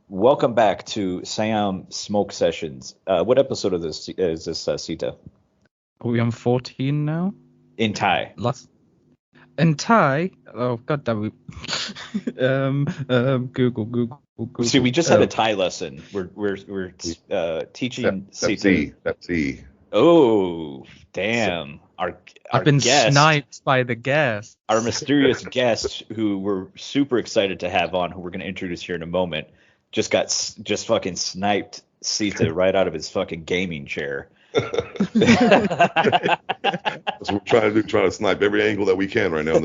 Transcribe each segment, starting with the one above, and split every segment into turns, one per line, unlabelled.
Welcome back to Siam Smoke Sessions. What episode of this is this, Sita?
Are we on 14 now?
In Thai.
In Thai? Oh, god damn it. Google.
See, we just had a Thai lesson. We're teaching Sita.
That's E.
Oh, damn.
I've been
guest,
sniped by the guest.
Our mysterious guest, who we're super excited to have on, who we're going to introduce here in a moment, just fucking sniped Sita right out of his fucking gaming chair.
That's what we're trying to do, trying to snipe every angle that we can right now.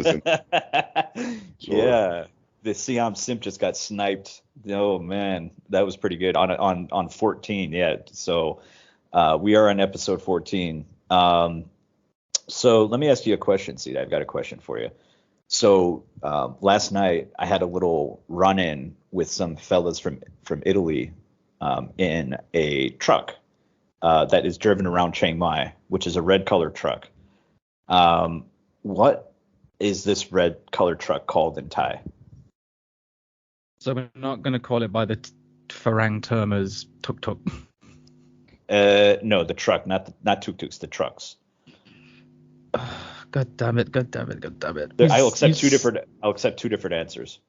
Yeah, the Siam Simp just got sniped. Oh man, that was pretty good on 14. Yeah, so we are on episode 14. So let me ask you a question, Sita. I've got a question for you. So last night I had a little run-in with some fellas from Italy in a truck that is driven around Chiang Mai, which is a red colored truck. What is this red colored truck called in Thai?
So we're not going to call it by the Farang term as tuk-tuk.
No, the truck, not tuk-tuks, the trucks.
God damn it.
I'll accept two different answers.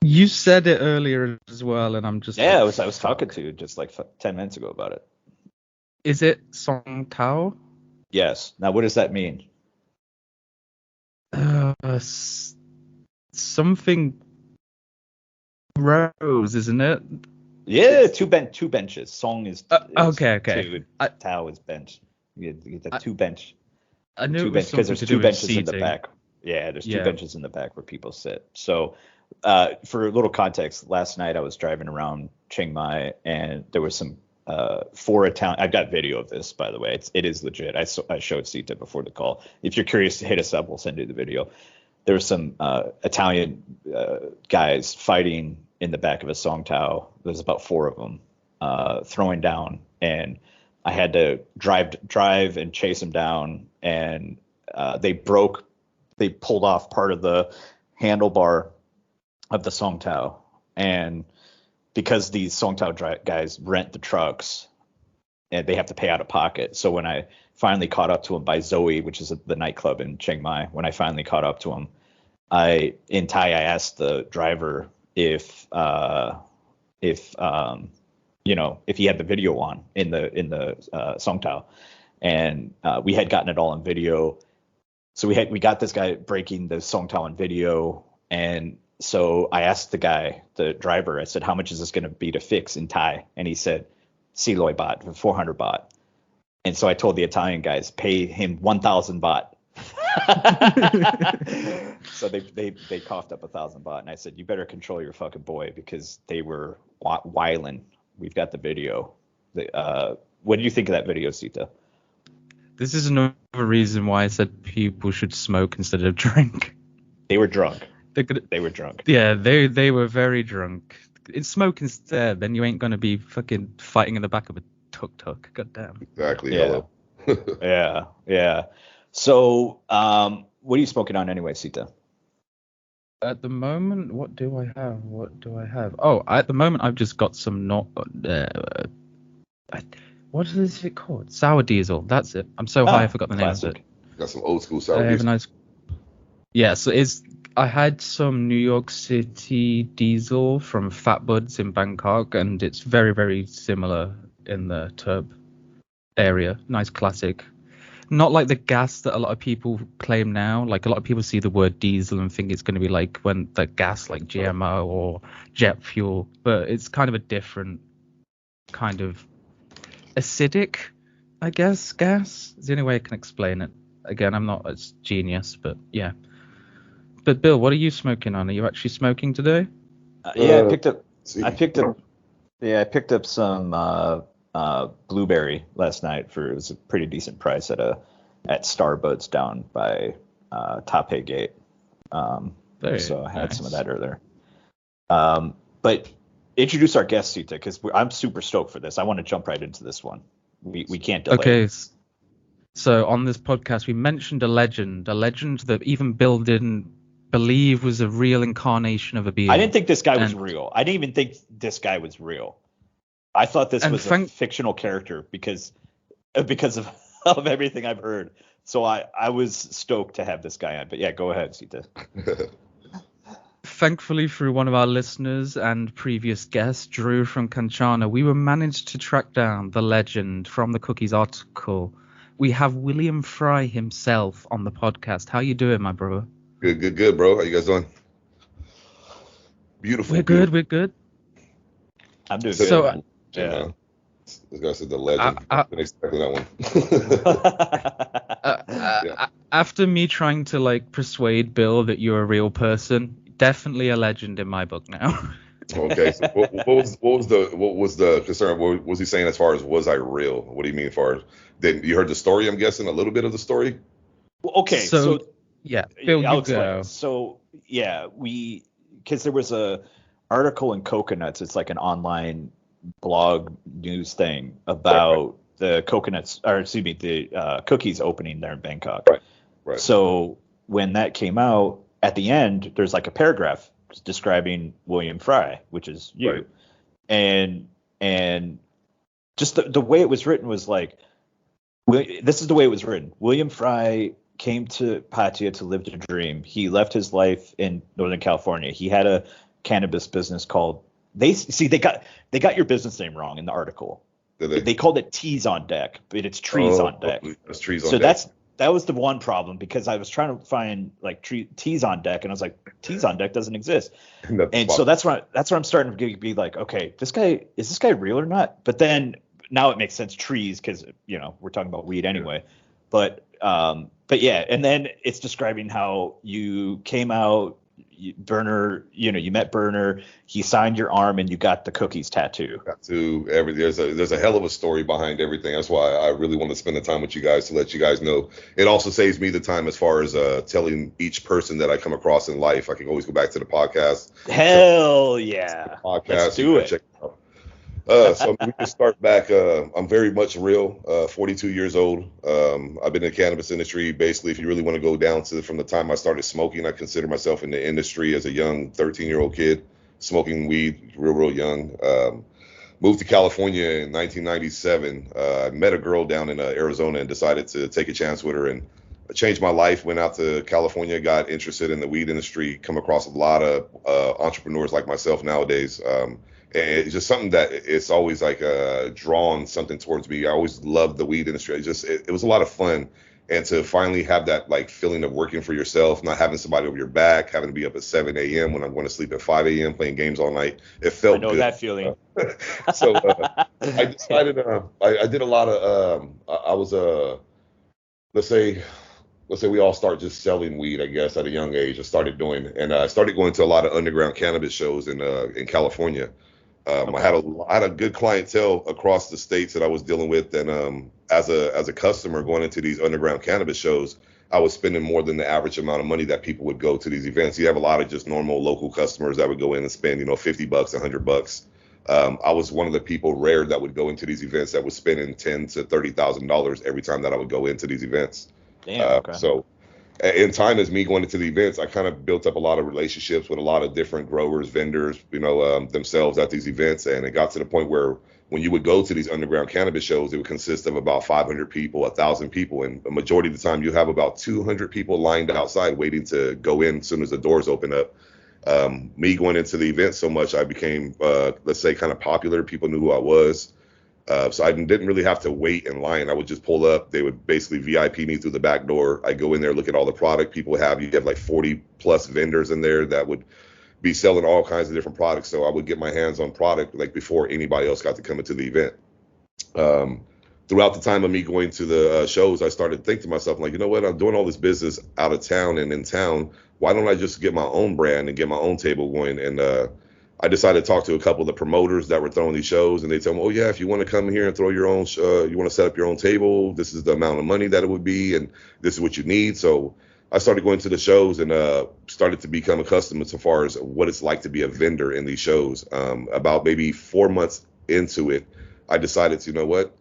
You said it earlier as well, and I'm just
I was talking to you just like 10 minutes ago about it.
Is it Song Tao?
Yes. Now, what does that mean?
Something rows, isn't it?
Yeah, two benches. Song is
okay.
Two, Tao is bench. You get the two bench.
I knew
because there's two benches in the back. Yeah, there's two benches in the back where people sit. So, for a little context, last night I was driving around Chiang Mai and there was some four Italian. I've got video of this, by the way. It is legit. I showed Sita before the call. If you're curious, hit us up. We'll send you the video. There were some Italian guys fighting in the back of a Song Tao. There's about four of them throwing down, and I had to drive and chase them down, and they pulled off part of the handlebar of the Song Tao, and because these Song Tao guys rent the trucks, and they have to pay out of pocket. So when I finally caught up to them by Zoe, which is the nightclub in Chiang Mai, when I finally caught up to them, in Thai I asked the driver if he had the video on in the Song Tao, and we had gotten it all on video. So we got this guy breaking the Song Tao on video, and so I asked the driver, I said, how much is this going to be to fix in Thai? And he said, Siloi baht, for 400 baht. And so I told the Italian guys, pay him 1,000 baht. So they coughed up 1,000 baht, and I said, you better control your fucking boy, because they were whiling. We've got the video. What do you think of that video, Sita?
This is another reason why I said people should smoke instead of drink.
They were drunk. They were drunk.
Yeah, they were very drunk. It's smoke instead, then you ain't gonna be fucking fighting in the back of a tuk-tuk. God damn.
Exactly.
Yeah. Yeah. So, what are you smoking on anyway, Sita?
At the moment, what do I have? Oh, at the moment, I've just got some what is it called? Sour diesel. That's it. I'm so high, I forgot the name of it.
Got some old school sour diesel.
Yeah, so I had some New York City diesel from Fat Buds in Bangkok, and it's very, very similar in the Turb area. Nice classic. Not like the gas that a lot of people claim now. Like, a lot of people see the word diesel and think it's going to be like when the gas, like GMO or jet fuel, but it's kind of a different kind of acidic, I guess, gas. It's the only way I can explain it. Again, I'm not a genius, but yeah. But Bill, what are you smoking on? Are you actually smoking today?
I picked up some blueberry last night it was a pretty decent price at Starbuds down by Taipei Gate. So I had some of that earlier. But introduce our guest, Sita, because I'm super stoked for this. I want to jump right into this one. We can't delay.
Okay. So on this podcast, we mentioned a legend that even Bill didn't believe was a real incarnation of a being.
I didn't think this guy was real. I didn't even think this guy was real. I thought this was a fictional character because of everything I've heard. So I was stoked to have this guy on. But yeah, go ahead, Sita.
Thankfully, through one of our listeners and previous guest, Drew from Kanchana, we were managed to track down the legend from the Cookies article. We have William Frye himself on the podcast. How you doing, my brother?
Good, bro. How you guys doing? Beautiful.
We're good.
I'm doing good. So,
yeah. This guy said the legend. I've been expecting that one.
After me trying to like persuade Bill that you're a real person, definitely a legend in my book now.
Okay. So what was the concern? What was he saying as far as was I real? What do you mean as far as you heard the story? I'm guessing a little bit of the story.
Well, okay. So
yeah, Bill,
I'll explain. So yeah, because there was a article in Coconuts. It's like an online blog news thing about the coconuts, or excuse me, the cookies opening there in Bangkok. Right. So when that came out, at the end, there's like a paragraph describing William Frye, which is you, and just the way it was written was like, this is the way it was written. William Frye came to Pattaya to live the dream. He left his life in Northern California. He had a cannabis business called. They got your business name wrong in the article. They called it Teas on Deck, but it's Treez on Deck.
It's Treez on Deck.
So that was the one problem, because I was trying to find like Teas on Deck, and I was like, Teas on Deck doesn't exist. And so that's where I'm starting to be like, okay, is this guy real or not? But then now it makes sense, Treez, because we're talking about weed anyway. But yeah, and then it's describing how you came out. Berner, you met Berner. He signed your arm, and you got the cookies tattoo.
There's a hell of a story behind everything. That's why I really want to spend the time with you guys to let you guys know. It also saves me the time as far as telling each person that I come across in life. I can always go back to the podcast.
Hell yeah!
Let's
do it.
Check it out. So we can start back. I'm very much real. 42 years old. I've been in the cannabis industry. Basically, if you really want to go down to from the time I started smoking, I consider myself in the industry as a young 13-year-old kid smoking weed, real young. Moved to California in 1997. I met a girl down in Arizona and decided to take a chance with her, and changed my life. Went out to California, got interested in the weed industry, come across a lot of entrepreneurs like myself nowadays. And it's just something that it's always like drawn something towards me. I always loved the weed industry. It was a lot of fun. And to finally have that like feeling of working for yourself, not having somebody over your back, having to be up at 7 a.m. when I'm going to sleep at 5 a.m. playing games all night, it felt good.
I know that feeling.
So I decided I did a lot of I was let's say we all start just selling weed, I guess, at a young age. I started doing, and I started going to a lot of underground cannabis shows in California. I had a good clientele across the states that I was dealing with, and as a customer going into these underground cannabis shows, I was spending more than the average amount of money that people would go to these events. You have a lot of just normal local customers that would go in and spend, $50, $100. I was one of the people rare that would go into these events that was spending $10,000 to $30,000 every time that I would go into these events.
Damn. Okay.
So in time, as me going into the events, I kind of built up a lot of relationships with a lot of different growers, vendors, themselves at these events. And it got to the point where when you would go to these underground cannabis shows, it would consist of about 500 people, 1,000 people. And the majority of the time, you have about 200 people lined outside waiting to go in as soon as the doors open up. Me going into the event so much, I became, let's say, kind of popular. People knew who I was. So I didn't really have to wait in line. I would just pull up. They would basically VIP me through the back door. I go in there, look at all the product people have. You have like 40 plus vendors in there that would be selling all kinds of different products. So I would get my hands on product like before anybody else got to come into the event. Throughout the time of me going to the shows, I started to think to myself, like, you know what? I'm doing all this business out of town and in town. Why don't I just get my own brand and get my own table going? And I decided to talk to a couple of the promoters that were throwing these shows, and they tell me, oh, yeah, if you want to come here and throw your own, you want to set up your own table, this is the amount of money that it would be, and this is what you need. So I started going to the shows and started to become accustomed as far as what it's like to be a vendor in these shows. About maybe 4 months into it, I decided, you know what?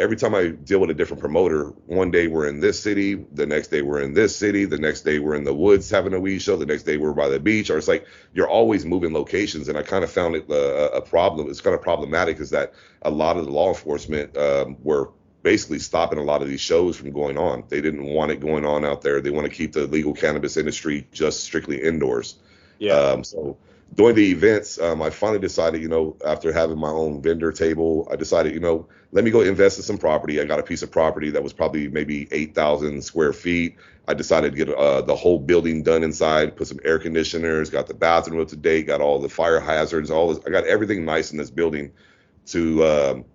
every time I deal with a different promoter, one day we're in this city, the next day we're in this city, the next day we're in the woods having a weed show, the next day we're by the beach, or it's like you're always moving locations. And I kind of found it a problem. It's kind of problematic is that a lot of the law enforcement were basically stopping a lot of these shows from going on. They didn't want it going on out there. They want to keep the legal cannabis industry just strictly indoors.
Yeah.
So during the events, I finally decided, after having my own vendor table, I decided, let me go invest in some property. I got a piece of property that was probably maybe 8,000 square feet. I decided to get the whole building done inside, put some air conditioners, got the bathroom up to date, got all the fire hazards, all this. I got everything nice in this building to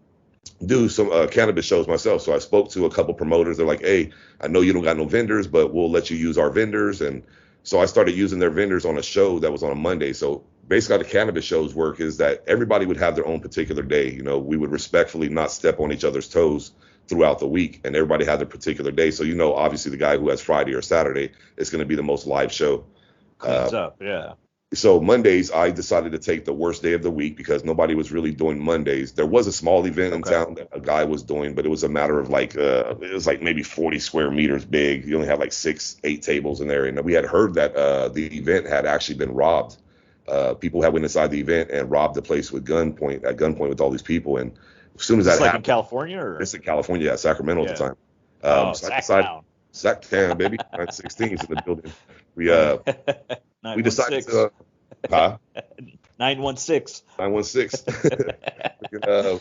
do some cannabis shows myself. So I spoke to a couple promoters. They're like, hey, I know you don't got no vendors, but we'll let you use our vendors. And so I started using their vendors on a show that was on a Monday. So basically how the cannabis shows work is that everybody would have their own particular day. We would respectfully not step on each other's toes throughout the week, and everybody had their particular day. So, obviously the guy who has Friday or Saturday is going to be the most live show.
Cleans up, yeah.
So Mondays, I decided to take the worst day of the week because nobody was really doing Mondays. There was a small event in town that a guy was doing, but it was a matter of it was like maybe 40 square meters big. You only had like 6-8 tables in there. And we had heard that the event had actually been robbed. People had went inside the event and robbed the place at gunpoint with all these people. And as soon as that happened,
in California, or
it's in California, Sacramento at the time.
So I decided,
Sacktown, baby, 916's in the building. We decided to
916.
916.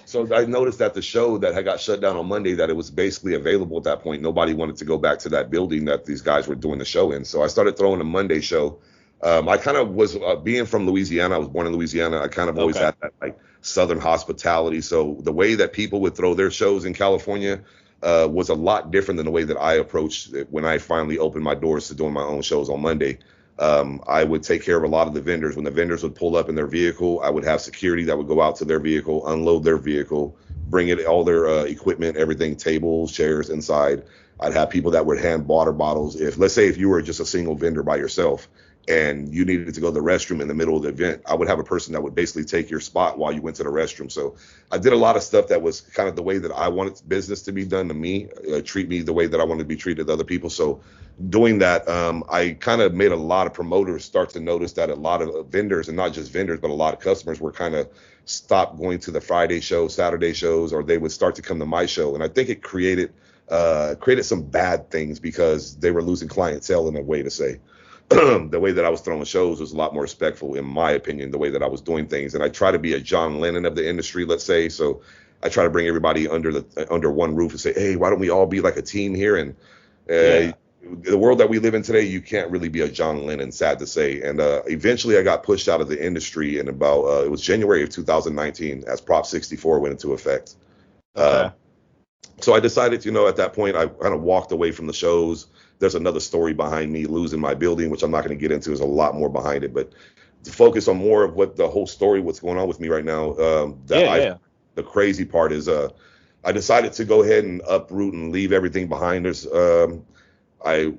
So I noticed that the show that had got shut down on Monday, that it was basically available at that point. Nobody wanted to go back to that building that these guys were doing the show in. So I started throwing a Monday show. I kind of was being from Louisiana. I was born in Louisiana. I kind of always had that like Southern hospitality. So the way that people would throw their shows in California was a lot different than the way that I approached it when I finally opened my doors to doing my own shows on Monday. I would take care of a lot of the vendors. When the vendors would pull up in their vehicle, I would have security that would go out to their vehicle, unload their vehicle, bring it all their equipment, everything, tables, chairs inside. I'd have people that would hand water bottles. Let's say if you were just a single vendor by yourself and you needed to go to the restroom in the middle of the event, I would have a person that would basically take your spot while you went to the restroom. So I did a lot of stuff that was kind of the way that I wanted business to be done to me, treat me the way that I wanted to be treated to other people. So doing that, I kind of made a lot of promoters start to notice that a lot of vendors, and not just vendors, but a lot of customers were kind of stopped going to the Friday show, Saturday shows, or they would start to come to my show. And I think it created some bad things because they were losing clientele in a way to say. The way that I was throwing shows was a lot more respectful, in my opinion, the way that I was doing things. And I try to be a John Lennon of the industry, let's say. So I try to bring everybody under one roof and say, hey, why don't we all be like a team here? And the world that we live in today, you can't really be a John Lennon, sad to say. And eventually I got pushed out of the industry in about, it was January of 2019 as Prop 64 went into effect. So I decided, at that point, I kind of walked away from the shows. There's another story behind me losing my building, which I'm not going to get into. There's a lot more behind it, but to focus on more of what the whole story, what's going on with me right now. The crazy part is I decided to go ahead and uproot and leave everything behind us. I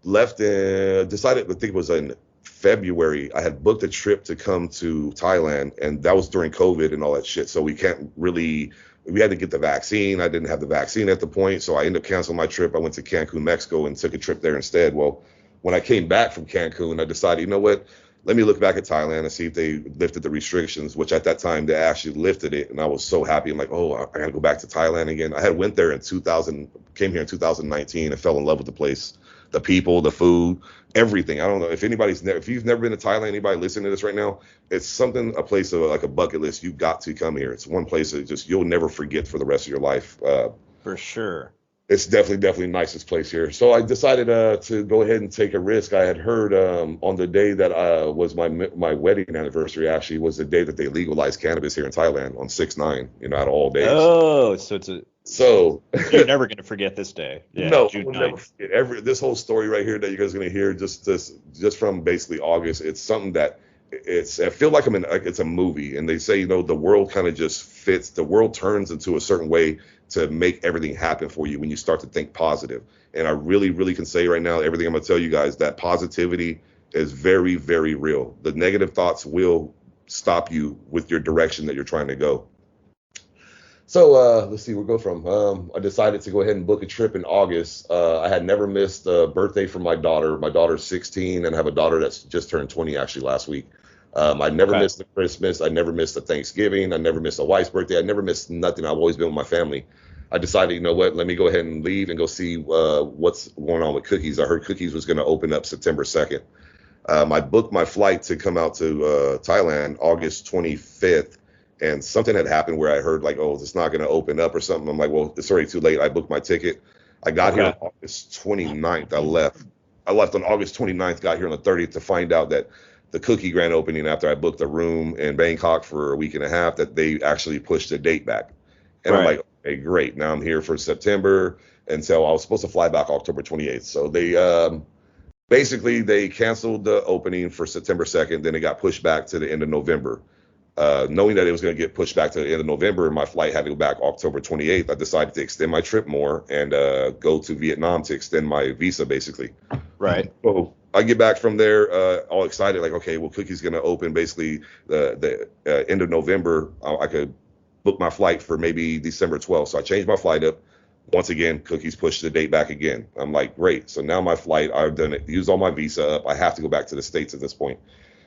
left and decided, I think it was in February, I had booked a trip to come to Thailand, and that was during COVID and all that shit. So we had to get the vaccine. I didn't have the vaccine at the point, so I ended up canceling my trip. I went to Cancun, Mexico, and took a trip there instead. Well, when I came back from Cancun, I decided, you know what? Let me look back at Thailand and see if they lifted the restrictions, which at that time they actually lifted it, and I was so happy. I'm like, oh, I got to go back to Thailand again. I had went there came here in 2019 and fell in love with the place, the people, the food, everything. I don't know if you've never been to Thailand, anybody listening to this right now, it's a place of like a bucket list. You've got to come here. It's one place that you'll never forget for the rest of your life.
For sure.
It's definitely nicest place here. So I decided to go ahead and take a risk. I had heard on the day that was my wedding anniversary, actually was the day that they legalized cannabis here in Thailand on 6/9, out of all days.
Oh, so you're never going to forget this day. Yeah,
no,
June
I will never forget. This whole story right here that you guys are going to hear just from basically August. It's something that I feel like it's a movie, and they say, the world kind of just fits. The world turns into a certain way to make everything happen for you when you start to think positive. And I really, really can say right now, everything I'm going to tell you guys, that positivity is very, very real. The negative thoughts will stop you with your direction that you're trying to go. So let's see, we'll go from I decided to go ahead and book a trip in August. I had never missed a birthday for my daughter. My daughter's 16 and I have a daughter that's just turned 20 actually last week. I never
Okay.
missed a Christmas. I never missed a Thanksgiving. I never missed a wife's birthday. I never missed nothing. I've always been with my family. I decided, you know what, let me go ahead and leave and go see what's going on with Cookies. I heard Cookies was going to open up September 2nd. I booked my flight to come out to Thailand August 25th, and something had happened where I heard like, oh, it's not going to open up or something. I'm like, well, it's already too late. I booked my ticket. I got here on August 29th. I left. I left on August 29th, got here on the 30th to find out that the Cookie grand opening, after I booked a room in Bangkok for a week and a half, that they actually pushed the date back. And I'm like, okay, great. Now I'm here for September. And so I was supposed to fly back October 28th. So they basically they canceled the opening for September 2nd. Then it got pushed back to the end of November. Knowing that it was going to get pushed back to the end of November and my flight had to go back October 28th, I decided to extend my trip more and go to Vietnam to extend my visa, basically.
Right.
So I get back from there all excited, like, okay, well, Cookie's going to open basically the end of November. I could book my flight for maybe December 12th. So I changed my flight up. Once again, Cookies pushed the date back again. I'm like, great. So now my flight, I've done it, used all my visa up. I have to go back to the States at this point.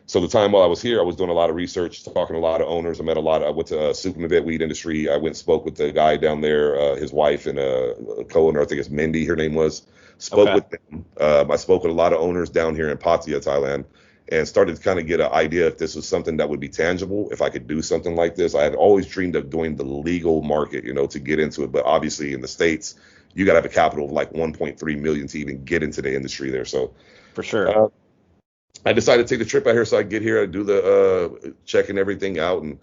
So the time while I was here, I was doing a lot of research, talking to a lot of owners. I went to Superfan weed industry. I went and spoke with the guy down there, his wife and a co-owner, I think it's Mindy, her name was. Spoke with them. I spoke with a lot of owners down here in Pattaya, Thailand, and started to kind of get an idea if this was something that would be tangible, if I could do something like this. I had always dreamed of doing the legal market, to get into it. But obviously in the States, you got to have a capital of like 1.3 million to even get into the industry there. So
for sure.
I decided to take the trip out here so I get here, I do the checking everything out and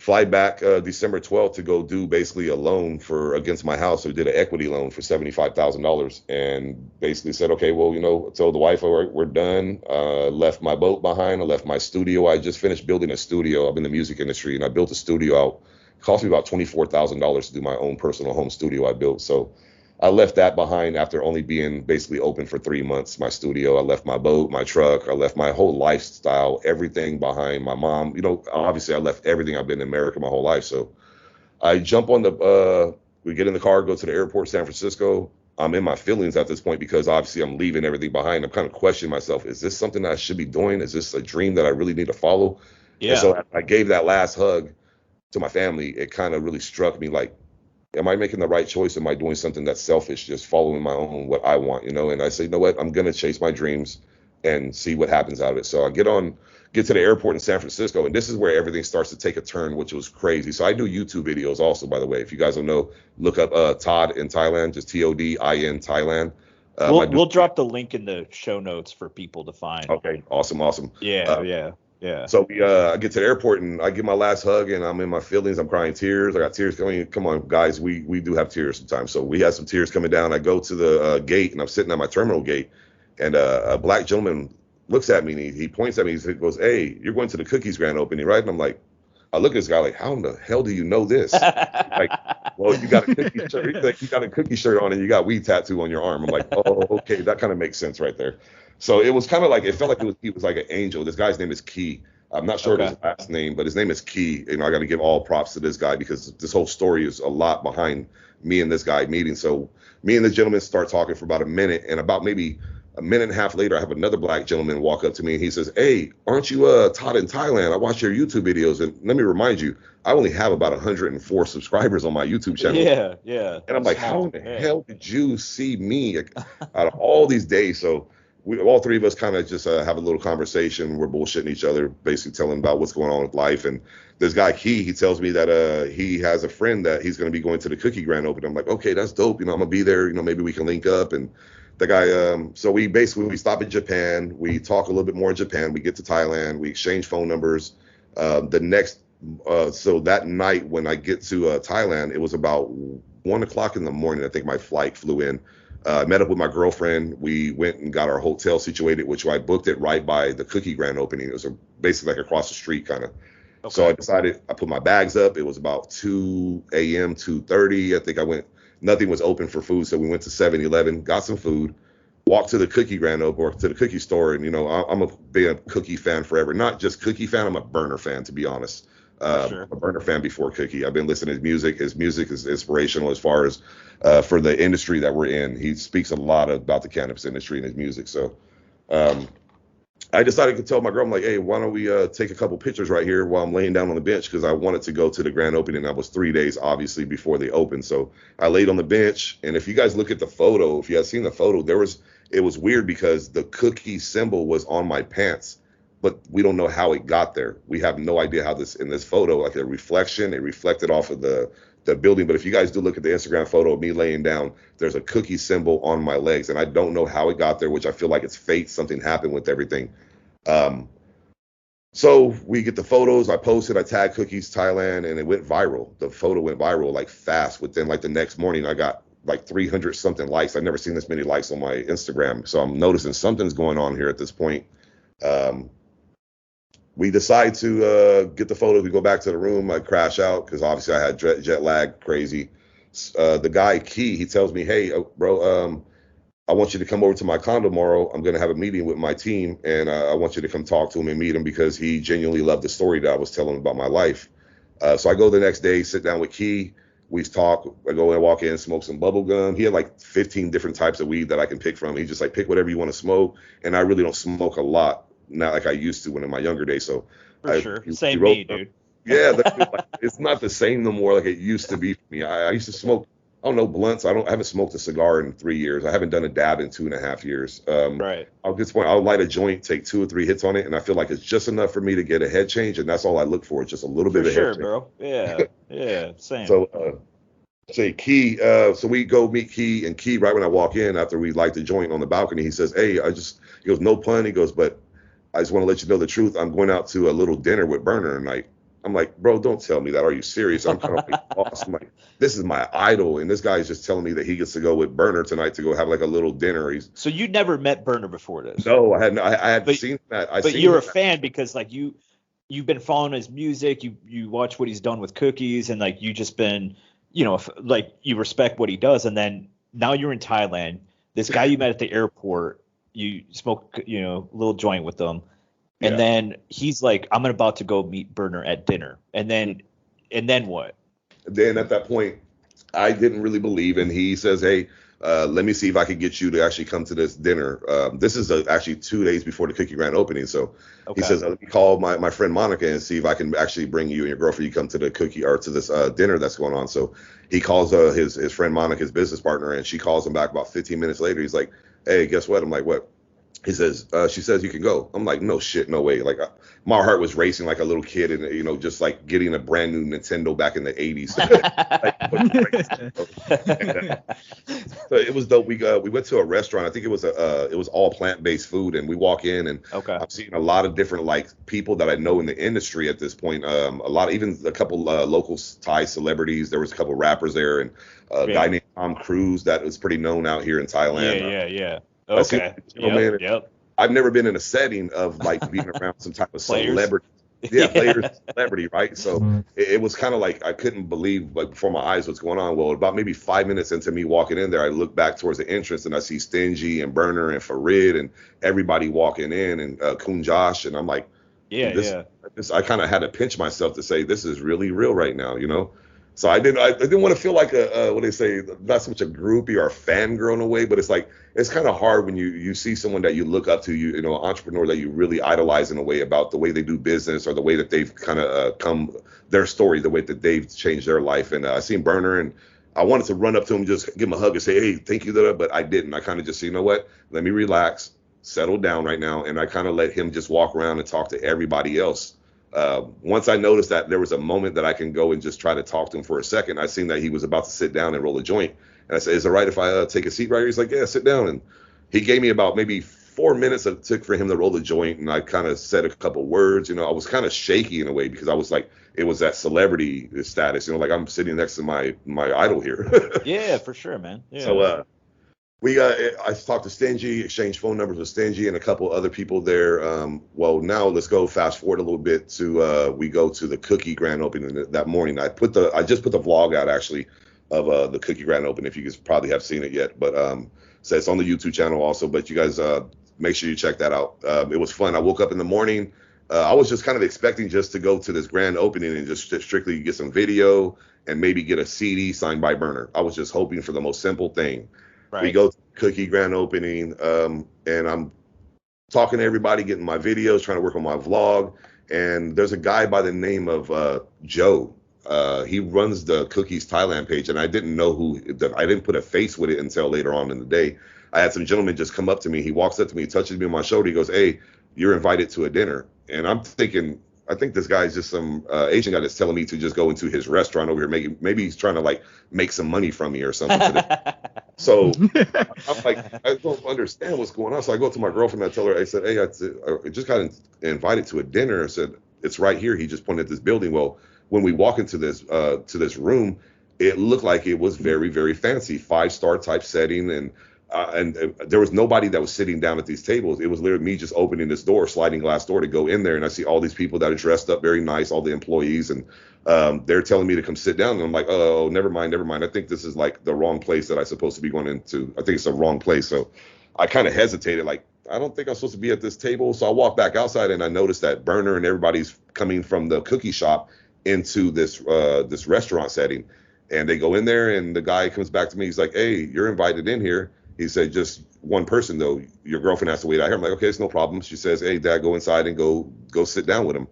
fly back December 12th to go do basically a loan against my house. So we did an equity loan for $75,000 and basically said, okay, well, I told the wife, we're done. Left my boat behind. I left my studio. I just finished building a studio. I'm in the music industry and I built a studio out. It cost me about $24,000 to do my own personal home studio I built. So I left that behind after only being basically open for 3 months, my studio. I left my boat, my truck. I left my whole lifestyle, everything behind. My mom, obviously I left everything. I've been in America my whole life. So I jump on we get in the car, go to the airport, San Francisco. I'm in my feelings at this point because obviously I'm leaving everything behind. I'm kind of questioning myself. Is this something that I should be doing? Is this a dream that I really need to follow? Yeah. And so I gave that last hug to my family. It kind of really struck me like, am I making the right choice? Am I doing something that's selfish, just following my own, what I want, And I say, you know what? I'm going to chase my dreams and see what happens out of it. So I get to the airport in San Francisco, and this is where everything starts to take a turn, which was crazy. So I do YouTube videos also, by the way. If you guys don't know, look up Todd in Thailand, just TODIN Thailand.
We'll drop the link in the show notes for people to find.
Okay, awesome.
Yeah.
So I get to the airport and I give my last hug and I'm in my feelings. I'm crying tears. I got tears coming. Come on, guys. We do have tears sometimes. So we had some tears coming down. I go to the gate and I'm sitting at my terminal gate and a black gentleman looks at me and he points at me. He goes, "Hey, you're going to the Cookies grand opening, right?" And I'm like, I look at this guy like, how in the hell do you know this? Like, well, you got a cookie shirt. You got a cookie shirt on and you got weed tattoo on your arm. I'm like, oh, okay, that kind of makes sense right there. So it was kind of like, it felt like he was like an angel. This guy's name is Key. I'm not sure of his last name, but his name is Key. I got to give all props to this guy because this whole story is a lot behind me and this guy meeting. So me and the gentleman start talking for about a minute, and about maybe a minute and a half later, I have another black gentleman walk up to me and he says, "Hey, aren't you Todd in Thailand? I watch your YouTube videos, and let me remind you, I only have about 104 subscribers on my YouTube channel."
Yeah.
And I'm like, how in the hell did you see me out of all these days? So we all three of us kind of just have a little conversation. We're bullshitting each other, basically telling about what's going on with life. And this guy Key, he tells me that he has a friend that he's going to be going to the Cookie grand opening. I'm like, okay, that's dope. I'm gonna be there. Maybe we can link up. And the guy, so we stop in Japan. We talk a little bit more in Japan. We get to Thailand. We exchange phone numbers. So that night when I get to Thailand, it was about 1:00 in the morning. I think my flight flew in. I met up with my girlfriend. We went and got our hotel situated, which I booked it right by the Cookie grand opening. It was basically like across the street kind of. Okay. So I decided, I put my bags up. It was about 2 a.m., 2:30. I think nothing was open for food. So we went to 7-Eleven, got some food, walked to the Cookie grand opening, or to the cookie store. And, I'm been a cookie fan forever. Not just cookie fan, I'm a Berner fan, to be honest.
Sure.
A Berner fan before Cookie. I've been listening to his music. His music is inspirational as far as for the industry that we're in. He speaks a lot about the cannabis industry and his music. So I decided to tell my girl, I'm like, hey, why don't we take a couple pictures right here while I'm laying down on the bench, because I wanted to go to the grand opening. That was 3 days, obviously, before they opened. So I laid on the bench, and if you guys look at the photo, if you have seen the photo, it was weird because the Cookie symbol was on my pants, but we don't know how it got there. We have no idea how in this photo, like a reflection, it reflected off of the building. But if you guys do look at the Instagram photo of me laying down, there's a Cookie symbol on my legs, and I don't know how it got there, which I feel like it's fate. Something happened with everything. So we get the photos, I posted, I tagged Cookies Thailand, and it went viral. The photo went viral like fast. Within like the next morning, I got like 300 something likes. I've never seen this many likes on my Instagram. So I'm noticing something's going on here at this point. We decide to get the photos. We go back to the room. I crash out because obviously I had jet lag, crazy. The guy, Key, he tells me, hey, bro, I want you to come over to my condo tomorrow. I'm going to have a meeting with my team, and I want you to come talk to him and meet him because he genuinely loved the story that I was telling him about my life. So I go the next day, sit down with Key. We talk. I go and walk in, smoke some bubble gum. He had like 15 different types of weed that I can pick from. He just like, pick whatever you want to smoke. And I really don't smoke a lot, not like I used to when in my younger days. So
sure. Same me, dude.
Yeah, it's not the same no more like it used to be for me. I used to smoke, I don't know, blunts. I haven't smoked a cigar in 3 years. I haven't done a dab in 2.5 years.
Right.
At this point, I'll light a joint, take 2 or 3 hits on it, and I feel like it's just enough for me to get a head change, and that's all I look for. It's just a little bit of head change.
Bro. Yeah, yeah, same.
So, say Key. So we go meet Key, and Key, right when I walk in, after we light the joint on the balcony, he says, hey, he goes, no pun. He goes, but I just want to let you know the truth. I'm going out to a little dinner with Berner tonight. I'm like, bro, don't tell me that. Are you serious? I'm kind of like, boss. I'm like, this is my idol, and this guy is just telling me that he gets to go with Berner tonight to go have like a little dinner.
So you never met Berner before this?
No, I hadn't. I had seen that.
But you're a fan because like you've been following his music. You watch what he's done with Cookies, and like you just been, like you respect what he does. And then now you're in Thailand. This guy you met at the airport, you smoke, a little joint with him. And then he's like, I'm about to go meet Berner at dinner. And then what?
Then at that point, I didn't really believe. And he says, hey, let me see if I can get you to actually come to this dinner. This is actually 2 days before the Cookie Grand opening. So he says, let me call my friend Monica and see if I can actually bring you and your girlfriend. You come to the Cookie or to this dinner that's going on. So he calls his friend Monica, his business partner, and she calls him back about 15 minutes later. He's like, hey, guess what? I'm like, what? He says, she says you can go. I'm like, no shit, no way. Like my heart was racing like a little kid, and just like getting a brand new Nintendo back in the 80s. So it was dope. We went to a restaurant. I think it was all plant-based food, and we walk in, and I'm seeing a lot of different like people that I know in the industry at this point. Even a couple local Thai celebrities. There was a couple rappers there, and a guy named Tom Cruise that was pretty known out here in Thailand.
Yeah. Okay. Yep.
I've never been in a setting of like being around some type of celebrity. Players, celebrity, right? So it was kind of like I couldn't believe like before my eyes what's going on. Well, about maybe 5 minutes into me walking in there, I look back towards the entrance and I see Stingy and Berner and Farid and everybody walking in and Kun Josh, and I'm like, I kind of had to pinch myself to say this is really real right now, So I didn't want to feel like what they say, not so much a groupie or a fangirl in a way, but it's like it's kind of hard when you see someone that you look up to, an entrepreneur that you really idolize in a way about the way they do business or the way that they've kind of come their story, the way that they've changed their life. And I seen Berner and I wanted to run up to him, just give him a hug and say, hey, thank you, but I didn't. I kind of just said, you know what, let me relax, settle down right now. And I kind of let him just walk around and talk to everybody else. Once I noticed that there was a moment that I can go and just try to talk to him for a second, I seen that he was about to sit down and roll a joint. And I said, is it right if I take a seat right here? He's like, yeah, sit down. And he gave me about maybe 4 minutes it took for him to roll the joint. And I kind of said a couple words. I was kind of shaky in a way because I was like, it was that celebrity status, like I'm sitting next to my idol here.
Yeah, for sure, man. Yeah.
So I talked to Stingy, exchanged phone numbers with Stingy and a couple other people there. Well, now let's go fast forward a little bit to we go to the Cookie Grand Opening that morning. I just put the vlog out actually of the Cookie Grand Opening, if you guys probably have seen it yet. But so it's on the YouTube channel also. But you guys make sure you check that out. It was fun. I woke up in the morning. I was just kind of expecting just to go to this grand opening and just strictly get some video and maybe get a CD signed by Berner. I was just hoping for the most simple thing. Right. We go to Cookie grand opening, and I'm talking to everybody, getting my videos, trying to work on my vlog. And there's a guy by the name of Joe. He runs the Cookies Thailand page, and I didn't know I didn't put a face with it until later on in the day. I had some gentleman just come up to me. He walks up to me, touches me on my shoulder. He goes, "Hey, you're invited to a dinner." And I'm thinking, I think this guy is just some Asian guy that's telling me to just go into his restaurant over here. Maybe he's trying to like make some money from me or something. So I'm like, I don't understand what's going on. So I go to my girlfriend and I tell her, I said, "Hey, I just got invited to a dinner." I said, "It's right here." He just pointed at this building. Well, when we walk into this room, it looked like it was very, very fancy, 5-star type setting, and there was nobody that was sitting down at these tables. It was literally me just opening this door, sliding glass door to go in there, and I see all these people that are dressed up very nice, all the employees, and they're telling me to come sit down, and I'm like, "Oh, never mind. I think this is like the wrong place that I'm supposed to be going into. I think it's the wrong place." So I kind of hesitated, like, I don't think I'm supposed to be at this table. So I walk back outside, and I noticed that Berner and everybody's coming from the cookie shop into this restaurant setting, and they go in there, and the guy comes back to me. He's like, "Hey, you're invited in here." He said, "Just one person though. Your girlfriend has to wait out here." I'm like, "Okay, it's no problem." She says, "Hey, Dad, go inside and go sit down with him."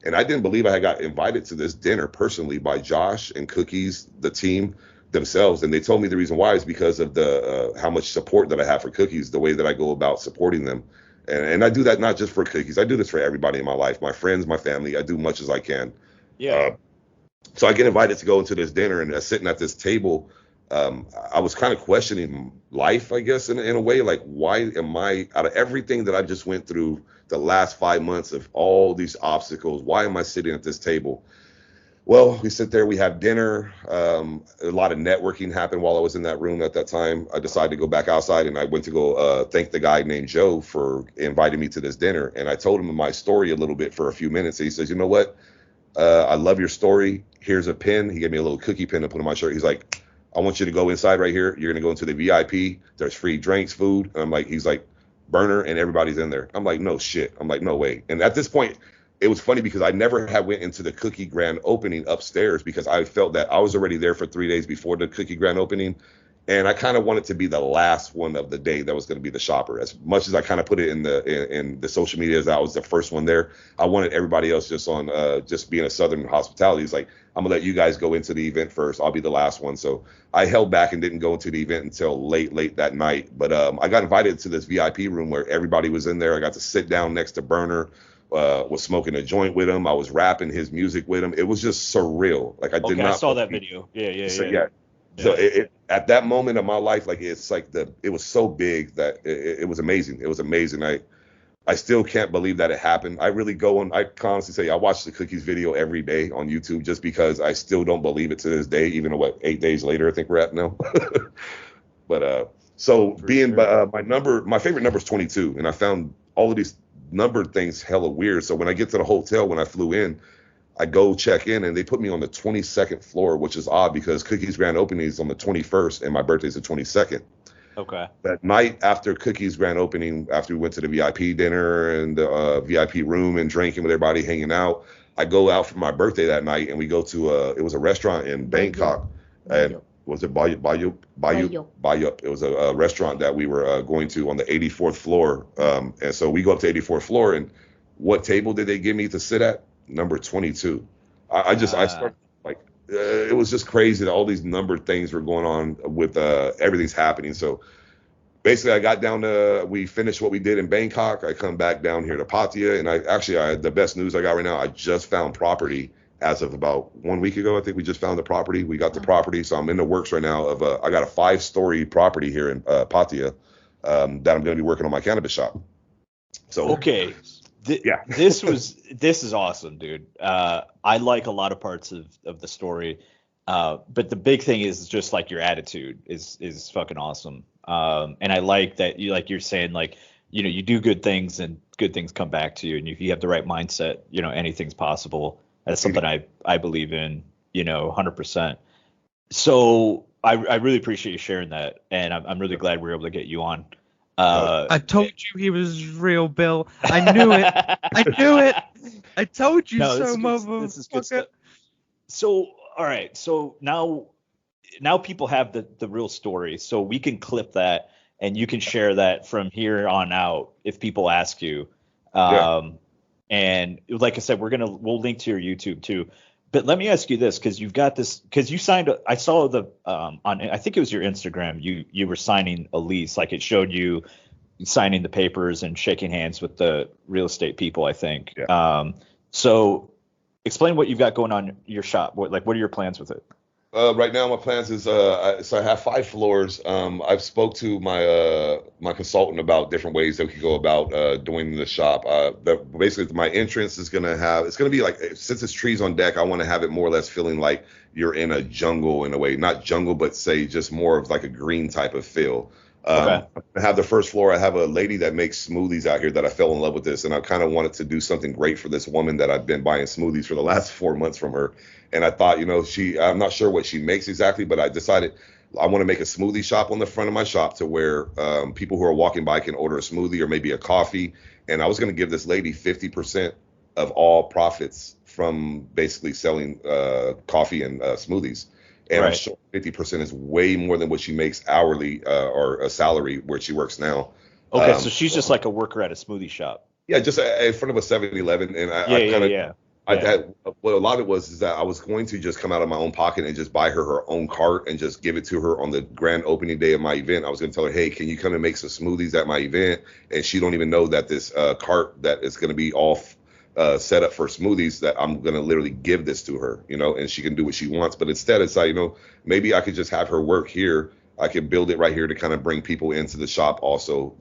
And I didn't believe I had got invited to this dinner personally by Josh and Cookies, the team themselves. And they told me the reason why is because of the how much support that I have for Cookies, the way that I go about supporting them. And I do that not just for Cookies. I do this for everybody in my life, my friends, my family. I do much as I can.
Yeah.
So I get invited to go into this dinner, and sitting at this table, I was kind of questioning life, I guess, in a way. Like, why am I, out of everything that I just went through the last 5 months of all these obstacles, why am I sitting at this table? Well, we sit there, we have dinner. A lot of networking happened while I was in that room at that time. I decided to go back outside, and I went to go thank the guy named Joe for inviting me to this dinner. And I told him my story a little bit for a few minutes. And he says, "You know what? I love your story. Here's a pin." He gave me a little cookie pin to put on my shirt. He's like, "I want you to go inside right here. You're going to go into the VIP. There's free drinks, food." And I'm like, he's like, "Berner and everybody's in there." I'm like, "No shit." I'm like, "No way." And at this point, it was funny because I never had went into the cookie grand opening upstairs because I felt that I was already there for 3 days before the cookie grand opening. And I kind of wanted to be the last one of the day that was going to be the shopper. As much as I kind of put it in the social media as I was the first one there, I wanted everybody else just on just being a Southern hospitality. It's like, I'm gonna let you guys go into the event first. I'll be the last one. So I held back and didn't go into the event until late that night. But I got invited to this VIP room where everybody was in there. I got to sit down next to Berner, was smoking a joint with him. I was rapping his music with him. It was just surreal. Like I
saw that video. Yeah.
So at that moment of my life, like it's like it was so big that it was amazing. It was amazing. I still can't believe that it happened. I really I can honestly say I watch the Cookies video every day on YouTube just because I still don't believe it to this day, even though 8 days later, I think we're at now. But so for being sure. My favorite number is 22, and I found all of these numbered things hella weird. So when I get to the hotel, when I flew in, I go check in, and they put me on the 22nd floor, which is odd because Cookies grand opening is on the 21st, and my birthday is the 22nd.
Okay.
That night after Cookies grand opening, after we went to the VIP dinner and the VIP room and drinking with everybody, hanging out, I go out for my birthday that night, and we go to it was a restaurant in Bangkok. And was it Bayup? It was a restaurant that we were going to on the 84th floor. And so we go up to 84th floor, and what table did they give me to sit at? Number 22. I started like it was just crazy that all these numbered things were going on with everything's happening. So basically I got down to, we finished what we did in Bangkok. I come back down here to Pattaya, and I the best news I got right now, I just found property as of about 1 week ago. I think we just found the property. We got the property. So I'm in the works right now of I got a 5-story property here in Pattaya that I'm going to be working on my cannabis shop. So
okay. This is awesome, dude. I like a lot of parts of the story, but the big thing is just like your attitude is fucking awesome. And I like that you're saying, like, you know, you do good things and good things come back to you, and if you have the right mindset, you know, anything's possible. That's something I believe in, you know, 100%. So I really appreciate you sharing that, and I'm really glad we were able to get you on.
I told you he was real, Bill. I knew it. I knew it. I told you so, motherfucker.
This is good stuff. So, all right. So now people have the real story. So we can clip that and you can share that from here on out if people ask you. And like I said, we'll link to your YouTube too. But let me ask you this, because you've got this, because you signed. I saw on I think it was your Instagram. You were signing a lease, like it showed you signing the papers and shaking hands with the real estate people, I think. Yeah. So explain what you've got going on in your shop. What are your plans with it?
Right now, my plans is so I have 5 floors. I've spoke to my consultant about different ways that we could go about doing the shop. Basically, my entrance is it's gonna be like, since it's trees on deck, I want to have it more or less feeling like you're in a jungle in a way, not jungle, but say just more of like a green type of feel. Okay. I have the first floor. I have a lady that makes smoothies out here that I fell in love with this, and I kind of wanted to do something great for this woman that I've been buying smoothies for the last 4 months from her. And I thought, I'm not sure what she makes exactly, but I decided I want to make a smoothie shop on the front of my shop to where people who are walking by can order a smoothie or maybe a coffee. And I was going to give this lady 50% of all profits from basically selling coffee and smoothies. And I'm sure 50% is way more than what she makes hourly or a salary where she works now.
Okay, so she's just like a worker at a smoothie shop.
Yeah, just in front of a 7-Eleven. And what a lot of it was is that I was going to just come out of my own pocket and just buy her own cart and just give it to her on the grand opening day of my event. I was going to tell her, hey, can you come and make some smoothies at my event? And she don't even know that this cart that is going to be all set up for smoothies, that I'm going to literally give this to her, and she can do what she wants. But instead, it's like, maybe I could just have her work here. I could build it right here to kind of bring people into the shop also.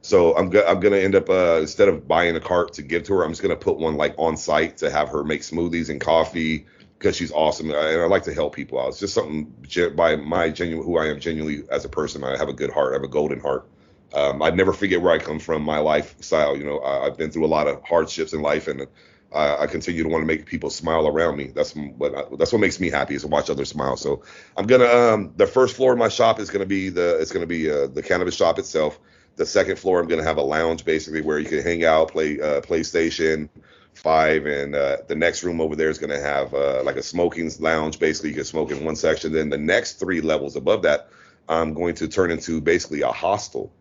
So I'm gonna end up instead of buying a cart to give to her, I'm just gonna put one like on site to have her make smoothies and coffee, because she's awesome and I like to help people out. It's just something by who I am genuinely as a person. I have a good heart. I have a golden heart. I'd never forget where I come from, my lifestyle. I've been through a lot of hardships in life, and I continue to want to make people smile around me. That's what makes me happy, is to watch others smile. So I'm gonna the first floor of my shop is gonna be the cannabis shop itself. The second floor, I'm going to have a lounge basically where you can hang out, play PlayStation 5. And the next room over there is going to have like a smoking lounge. Basically, you can smoke in one section. Then the next 3 levels above that, I'm going to turn into basically a hostel.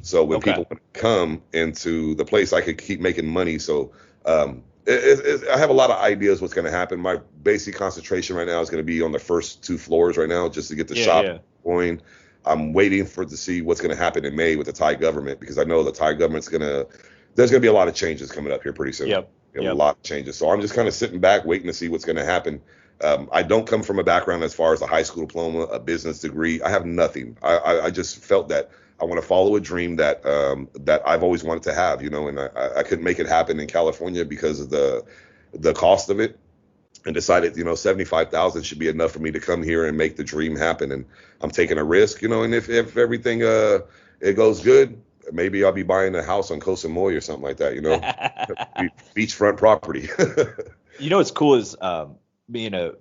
So when people come into the place, I could keep making money. So I have a lot of ideas what's going to happen. My basic concentration right now is going to be on the first 2 floors right now, just to get the shop going. I'm waiting to see what's going to happen in May with the Thai government, because I know the Thai government's there's going to be a lot of changes coming up here pretty soon. A lot of changes. So I'm just kind of sitting back, waiting to see what's going to happen. I don't come from a background as far as a high school diploma, a business degree. I have nothing. I just felt that I want to follow a dream that I've always wanted to have, and I couldn't make it happen in California because of the cost of it. And decided, $75,000 should be enough for me to come here and make the dream happen. And I'm taking a risk, and if everything it goes good, maybe I'll be buying a house on Koh Samui or something like that, beachfront property.
What's cool is being a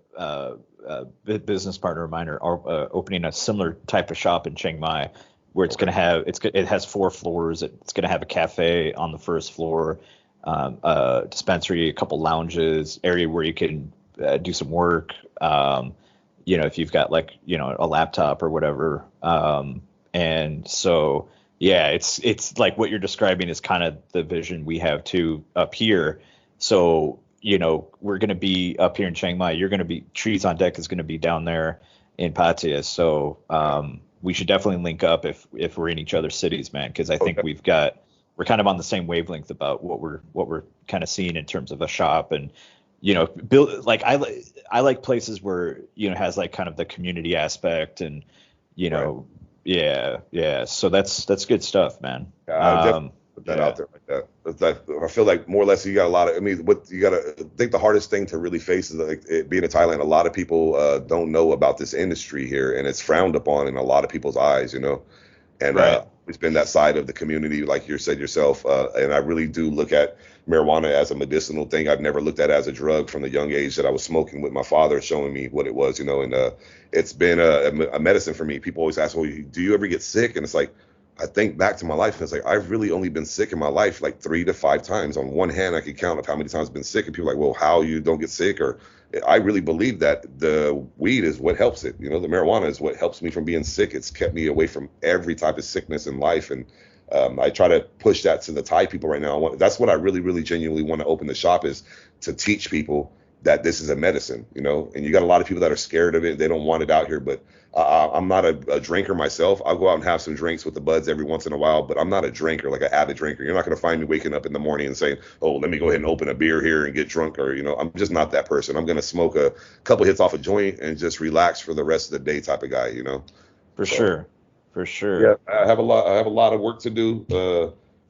business partner of mine are opening a similar type of shop in Chiang Mai, where it's going to have it has 4 floors. It's going to have a cafe on the first floor. A dispensary, a couple lounges, area where you can do some work. If you've got a laptop or whatever. And so, it's like what you're describing is kind of the vision we have too up here. So, we're going to be up here in Chiang Mai. You're going to be Treez on Deck is going to be down there in Pattaya. So, we should definitely link up if we're in each other's cities, man, because I think we're kind of on the same wavelength about what we're kind of seeing in terms of a shop. And build, like I like places where has like kind of the community aspect, and so that's good stuff, man.
I definitely put that out there like that. I feel like more or less you got a lot of, what you got to think the hardest thing to really face is like being in Thailand. A lot of people don't know about this industry here, and it's frowned upon in a lot of people's eyes, and it's been that side of the community, like you said yourself. And I really do look at marijuana as a medicinal thing. I've never looked at it as a drug from the young age that I was smoking with my father, showing me what it was, and it's been a medicine for me. People always ask, well, do you ever get sick? And it's like, I think back to my life and it's like, I've really only been sick in my life like 3 to 5 times. On one hand, I could count of how many times I've been sick, and people are like, well, how you don't get sick? Or I really believe that the weed is what helps it. The marijuana is what helps me from being sick. It's kept me away from every type of sickness in life. And I try to push that to the Thai people right now. That's what I really, really genuinely want to open the shop, is to teach people that this is a medicine, and you got a lot of people that are scared of it. They don't want it out here, but I'm not a drinker myself. I'll go out and have some drinks with the buds every once in a while, but I'm not a drinker, like an avid drinker. You're not going to find me waking up in the morning and saying, oh, let me go ahead and open a beer here and get drunk, or, I'm just not that person. I'm going to smoke a couple hits off a joint and just relax for the rest of the day type of guy,
For sure.
Yeah, I have a lot of work to do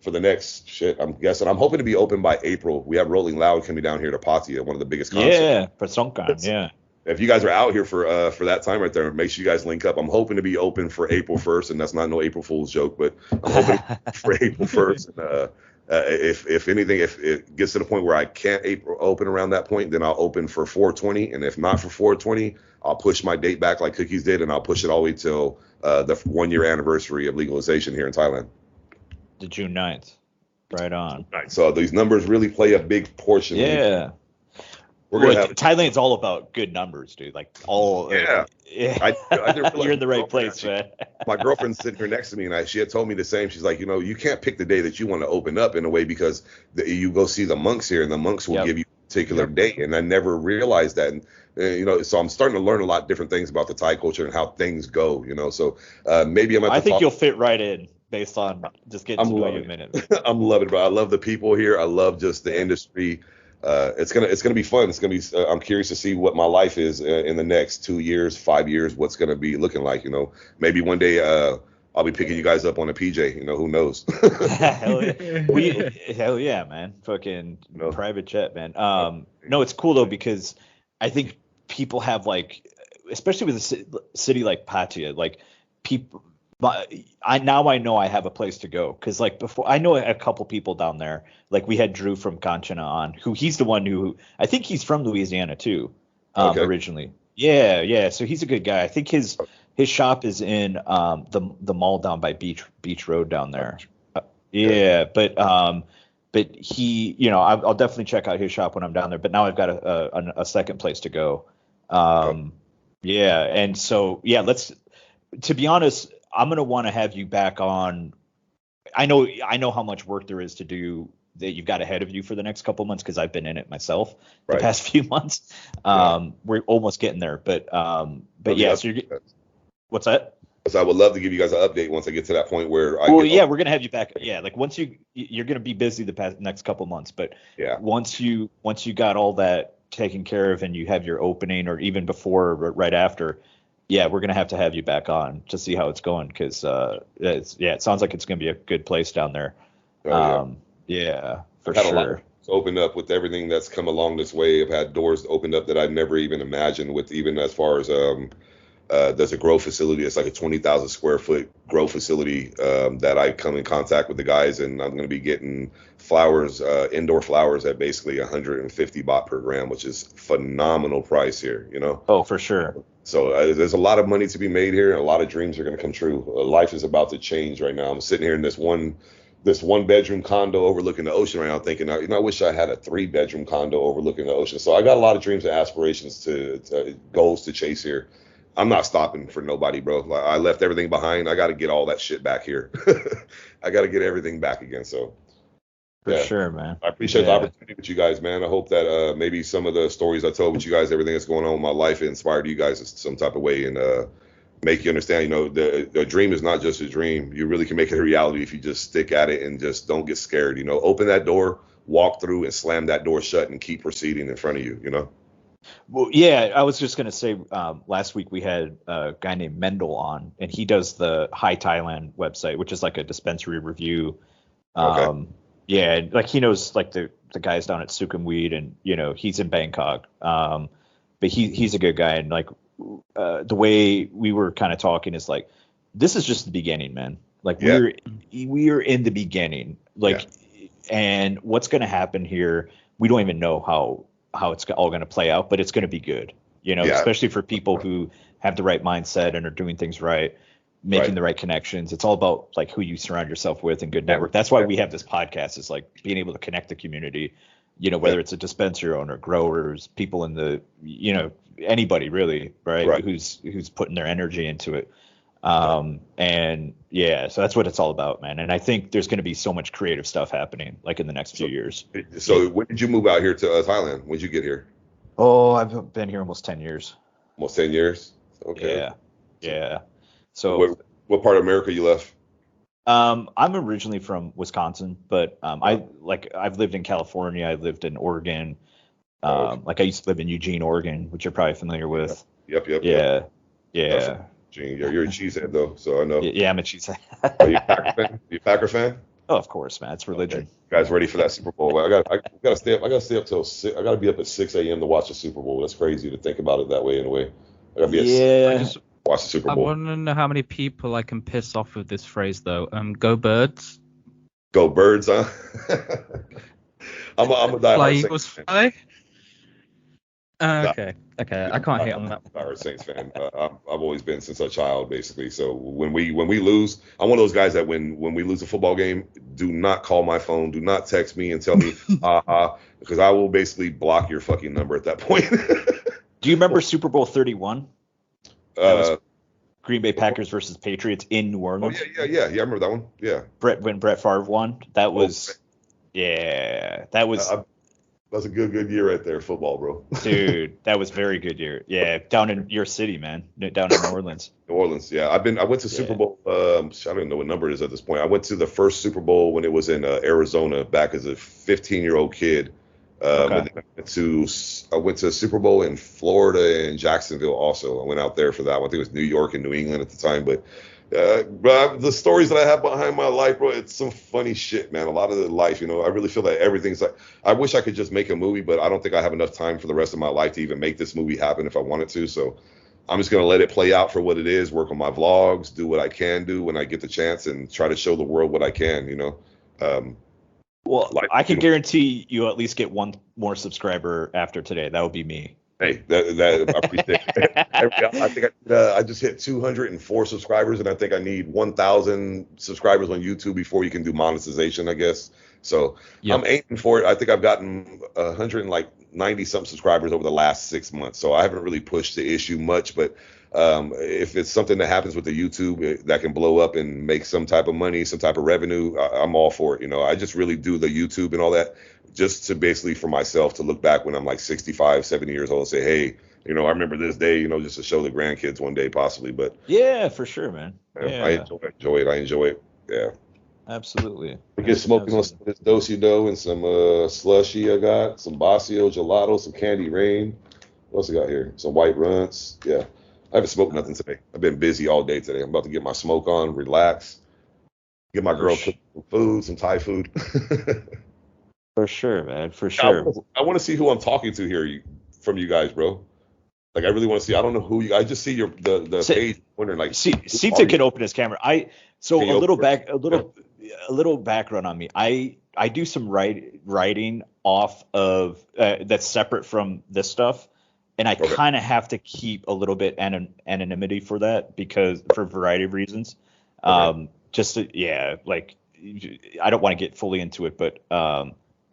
for the next shit. I'm guessing. I'm hoping to be open by April. We have Rolling Loud coming down here to Pattaya, one of the biggest concerts.
Yeah, for Songkran, yeah.
If you guys are out here for that time right there, make sure you guys link up. I'm hoping to be open for April 1st, and that's not no April Fool's joke, but I'm hoping for April 1st. And if anything, if it gets to the point where I can't open around that point, then I'll open for 420. And if not for 420, I'll push my date back like Cookies did, and I'll push it all the way till the 1-year anniversary of legalization here in Thailand.
The June 9th. Right on.
Right. So these numbers really play a big portion.
Yeah. Thailand's all about good numbers, dude. Like all.
Yeah.
I you're in the right place, man.
My girlfriend's sitting here next to me, and she had told me the same. She's like, you can't pick the day that you want to open up in a way, because you go see the monks here, and the monks will give you a particular day. And I never realized that. And, so I'm starting to learn a lot of different things about the Thai culture and how things go, So maybe I think
you'll fit right in based on just getting to know you a minute.
I'm loving it, bro. I love the people here. I love just the industry. It's gonna be fun. It's gonna be. I'm curious to see what my life is in the next 2 years, 5 years. What's gonna be looking like? Maybe one day I'll be picking you guys up on a PJ. Who knows?
Hell yeah, man. Fucking private jet, man. No, it's cool though, because I think people have, like, especially with a city like Pattaya, like people. I know I have a place to go, because like before, I know a couple people down there. Like we had Drew from Kanchana on, who he's the one who I think he's from Louisiana too, originally. Yeah. So he's a good guy. I think his shop is in the mall down by Beach Road down there. But he, I'll definitely check out his shop when I'm down there. But now I've got a second place to go. Yeah, and so to be honest, I'm going to want to have you back on. I know how much work there is to do that you've got ahead of you for the next couple months, because I've been in it myself the past few months. We're almost getting there, but yeah. So what's that?
So I would love to give you guys an update once I get to that point where
we're going to have you back. Yeah, like once you're going to be busy the next couple months, but once you got all that taken care of and you have your opening, or even before or right after. Yeah, we're going to have you back on to see how it's going, because it sounds like it's going to be a good place down there. Yeah, for sure. A lot
opened up with everything that's come along this way. I've had doors opened up that I never even imagined, with even as far as there's a grow facility. It's like a 20,000 square foot grow facility that I come in contact with the guys, and I'm going to be getting flowers, indoor flowers at basically 150 baht per gram, which is phenomenal price here,
Oh, for sure.
So there's a lot of money to be made here, and a lot of dreams are going to come true. Life is about to change right now. I'm sitting here in this one bedroom condo overlooking the ocean right now, thinking, I wish I had a 3-bedroom condo overlooking the ocean. So I got a lot of dreams and aspirations to goals to chase here. I'm not stopping for nobody, bro. I left everything behind. I got to get all that shit back here. I got to get everything back again. So.
For sure, man.
I appreciate the opportunity with you guys, man. I hope that maybe some of the stories I told with you guys, everything that's going on in my life, inspired you guys in some type of way, and make you understand, the dream is not just a dream. You really can make it a reality if you just stick at it and just don't get scared. Open that door, walk through, and slam that door shut, and keep proceeding in front of you.
Well, yeah, I was just going to say, last week we had a guy named Mendel on, and he does the Hi Thailand website, which is like a dispensary review. Okay. Yeah, like he knows like the guys down at Sukhumvit, and he's in Bangkok. But he's a good guy, and like the way we were kind of talking is like, this is just the beginning, man. Like we're in the beginning. Like, and what's going to happen here, we don't even know how it's all going to play out, but it's going to be good. Especially for people who have the right mindset and are doing things right. making the right connections. It's all about like who you surround yourself with and good network. That's why we have this podcast, is like being able to connect the community, whether it's a dispensary owner, growers, people in the, anybody really, right? Who's putting their energy into it. And yeah, so that's what it's all about, man. And I think there's going to be so much creative stuff happening like in the next few years.
So when did you move out here to Thailand? When did you get here?
Oh, I've been here almost 10 years.
Almost 10 years? Okay.
Yeah. So
what part of America you left?
I'm originally from Wisconsin, but I've lived in California. I've lived in Oregon. Like I used to live in Eugene, Oregon, which you're probably familiar with.
Yep.
Yeah.
Gene, you're a cheesehead though, so I know.
Yeah, I'm a cheesehead.
Are you a Packer fan? You a Packer fan?
Oh, of course, man. It's religion.
Okay. You guys ready for that Super Bowl? I gotta stay up. I gotta stay up till 6. I gotta be up at 6 a.m. to watch the Super Bowl. That's crazy to think about it that way. In a way, I gotta be at 6 watch the Super Bowl.
I want to know how many people I can piss off with this phrase though. Go Birds.
Go Birds, huh? I'm a diehard
Eagles fan. Okay. I can't hate on that.
I'm a Saints fan. I've always been since a child, basically. So when we lose, I'm one of those guys that when we lose a football game, do not call my phone, do not text me and tell me, because I will basically block your fucking number at that point.
Do you remember Super Bowl 31? Green Bay Packers versus Patriots in New Orleans.
Oh yeah. I remember that one. Yeah.
When Brett Favre won, that was that was
a good year right there, football, bro.
Dude, that was very good year. Yeah, down in your city, man. Down in New Orleans.
New Orleans, yeah. I went to Super Bowl. I don't even know what number it is at this point. I went to the first Super Bowl when it was in Arizona back as a 15-year-old kid. And then I went to Super Bowl in Florida and Jacksonville also. I went out there for that one. I think it was New York and New England at the time. But the stories that I have behind my life, bro, it's some funny shit, man. A lot of the life, I really feel that everything's like, I wish I could just make a movie, but I don't think I have enough time for the rest of my life to even make this movie happen if I wanted to. So I'm just going to let it play out for what it is, work on my vlogs, do what I can do when I get the chance, and try to show the world what I can,
Well, I can guarantee you at least get one more subscriber after today. That would be me.
Hey, that I appreciate it. I think I just hit 204 subscribers, and I think I need 1,000 subscribers on YouTube before you can do monetization, I guess. So I'm aiming for it. I think I've gotten 190 some subscribers over the last 6 months. So I haven't really pushed the issue much, but if it's something that happens with the YouTube that can blow up and make some type of money, some type of revenue, I'm all for it. I just really do the YouTube and all that just to basically for myself to look back when I'm like 65, 70 years old and say, hey, I remember this day, just to show the grandkids one day possibly. But
yeah, for sure, man. Yeah.
I enjoy it. Yeah.
Absolutely.
We get smoking on some of this do-si-do and some slushy I got, some Basio gelato, some candy rain. What else I got here? Some white runts. Yeah. I haven't smoked nothing today. I've been busy all day today. I'm about to get my smoke on, relax, get my girl cook some food, some Thai food.
For sure, man. For sure.
I want to see who I'm talking to here from you guys, bro. Like, I really want to see. I don't know who you. I just see the page. Wondering like.
Sita can open his camera. A little background on me. I do some writing off of that's separate from this stuff. And I kind of have to keep a little bit anonymity for that because for a variety of reasons. I don't want to get fully into it, but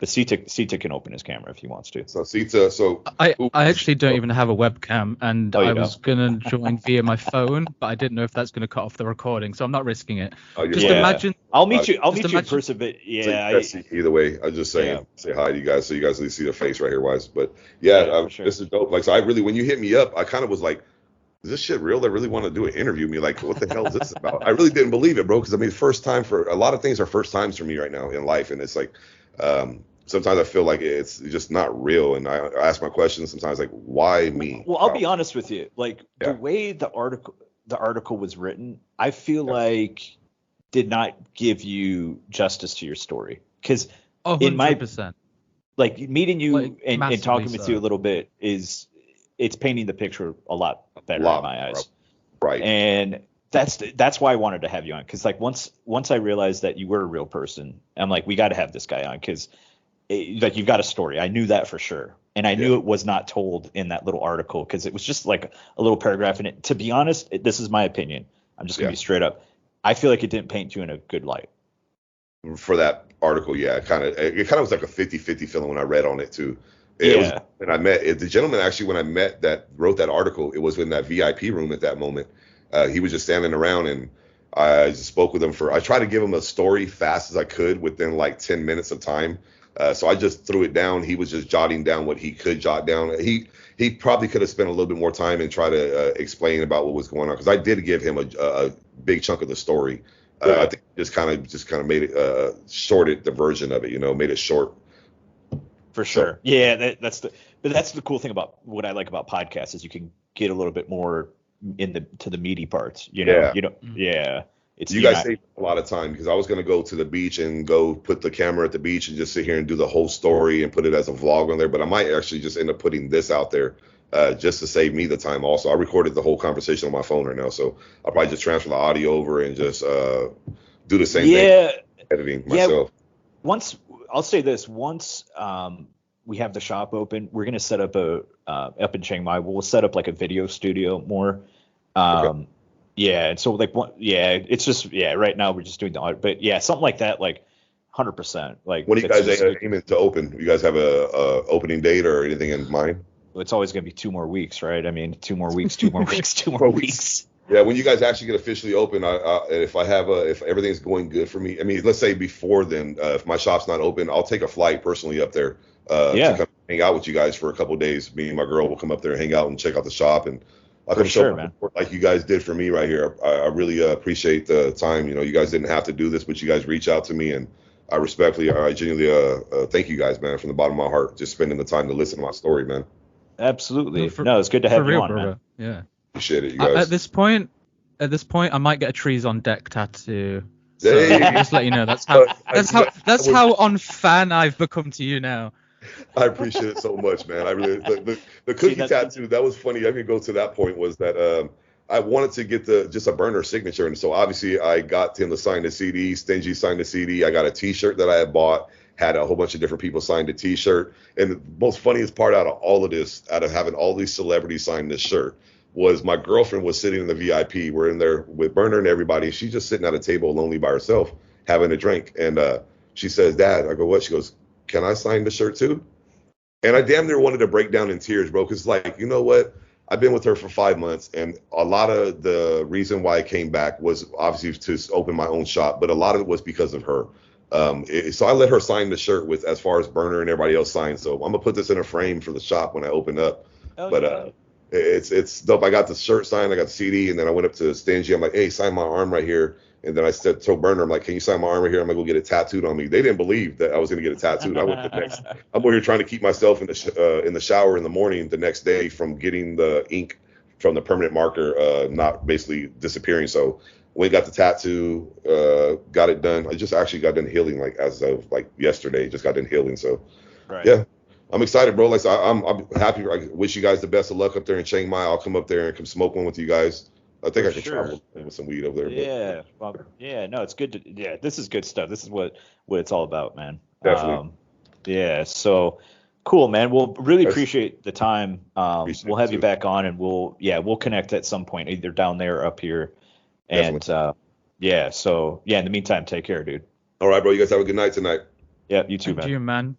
Sita can open his camera if he wants to.
So Sita,
I actually don't even have a webcam, and I was gonna join via my phone, but I didn't know if that's gonna cut off the recording, so I'm not risking it. Imagine.
I'll meet you in person, but
either way, I just say hi to you guys, so you guys at least see the face right here, wise. But sure. This is dope. Like, so I really, when you hit me up, I kind of was like, is this shit real? They really want to do an interview with me? Like, what the hell is this about? I really didn't believe it, bro, because first time for a lot of things are first times for me right now in life, and it's like, sometimes I feel like it's just not real, and I ask my questions sometimes, like, why me?
Well, I'll be honest with you, like the way the article was written, I feel like did not give you justice to your story, because in my
100%.
Like meeting you and talking with you a little bit it's painting the picture a lot better in my eyes,
right?
And that's why I wanted to have you on, because like once I realized that you were a real person, I'm like, we got to have this guy on, because like you've got a story. I knew that for sure, and I knew it was not told in that little article, because it was just like a little paragraph in it. To be honest, this is my opinion. I'm just gonna be straight up. I feel like it didn't paint you in a good light.
For that article, it kind of was like a 50-50 feeling when I read on it too. It was when I met the gentleman, actually, when I met that wrote that article, it was in that VIP room at that moment. He was just standing around, and I just spoke with him I tried to give him a story fast as I could within like 10 minutes of time. So I just threw it down. He was just jotting down what he could jot down. He probably could have spent a little bit more time and try to explain about what was going on, because I did give him a big chunk of the story. I think just kind of made it shorted the version of it, made it short.
For sure. Yeah, that's the cool thing about what I like about podcasts is you can get a little bit more to the meaty parts,
Yeah.
It's
you guys saved a lot of time, because I was going to go to the beach and go put the camera at the beach and just sit here and do the whole story and put it as a vlog on there. But I might actually just end up putting this out there just to save me the time also. I recorded the whole conversation on my phone right now, so I'll probably just transfer the audio over and just do the same thing, editing myself.
I'll say this, once we have the shop open, we're going to set up up in Chiang Mai, we'll set up like a video studio more. Okay. Yeah, and so it's just right now we're just doing the audio, but something like that, like 100%. Like,
when are you guys aiming to open? You guys have a opening date or anything in mind?
It's always going to be 2 more weeks, right? I mean, 2 more weeks, 2 more weeks, 2 more weeks.
Yeah, when you guys actually get officially open, if everything's going good for me, I mean, let's say before then, if my shop's not open, I'll take a flight personally up there to come hang out with you guys for a couple of days. Me and my girl will come up there and hang out and check out the shop, and I'll come show support like you guys did for me right here. I really appreciate the time. You guys didn't have to do this, but you guys reach out to me, and I genuinely thank you guys, man, from the bottom of my heart, just spending the time to listen to my story, man.
Absolutely. No, it's good to have you on, man.
Yeah.
Appreciate it, you guys.
At this point, I might get a Treez on deck tattoo. So just let you know, that's how on fan I've become to you now.
I appreciate it so much, man. I really the cookie tattoo, that was funny. I can go to that point, was that I wanted to get just a Berner signature, and so obviously I got him to sign the CD. Stingy signed the CD. I got a T-shirt that I had bought. Had a whole bunch of different people sign the T-shirt. And the most funniest part out of all of this, out of having all these celebrities sign this shirt, was my girlfriend was sitting in the VIP. We're in there with Berner and everybody. She's just sitting at a table lonely by herself, having a drink. And she says, "Dad," I go, "What?" She goes, "Can I sign the shirt too?" And I damn near wanted to break down in tears, bro, because like, you know what? I've been with her for 5 months, and a lot of the reason why I came back was obviously to open my own shop, but a lot of it was because of her. So I let her sign the shirt with, as far as Berner and everybody else signed. So I'm gonna put this in a frame for the shop when I open up. It's dope. I got the shirt signed, I got the CD, and then I went up to Stingy. I'm like, "Hey, sign my arm right here." And then I said to Berner, I'm like, "Can you sign my arm right here? I'm gonna go get it tattooed on me." They didn't believe that I was gonna get it tattooed. I went the next. I'm over here trying to keep myself in the shower in the morning the next day from getting the ink from the permanent marker not basically disappearing. So we got the tattoo, got it done. I just actually got done healing like as of like yesterday. Just got done healing. So yeah, I'm excited, bro. Like I'm happy. I wish you guys the best of luck up there in Chiang Mai. I'll come up there and come smoke one with you guys. I think I can travel with some weed over there.
Yeah, no, it's good to. This is good stuff. This is what it's all about, man.
Definitely.
So cool, man. We'll really appreciate the time. We'll have you back on, and we'll connect at some point, either down there or up here. And in the meantime, take care, dude.
All right, bro. You guys have a good night tonight.
Yeah, you too, man.
You, man.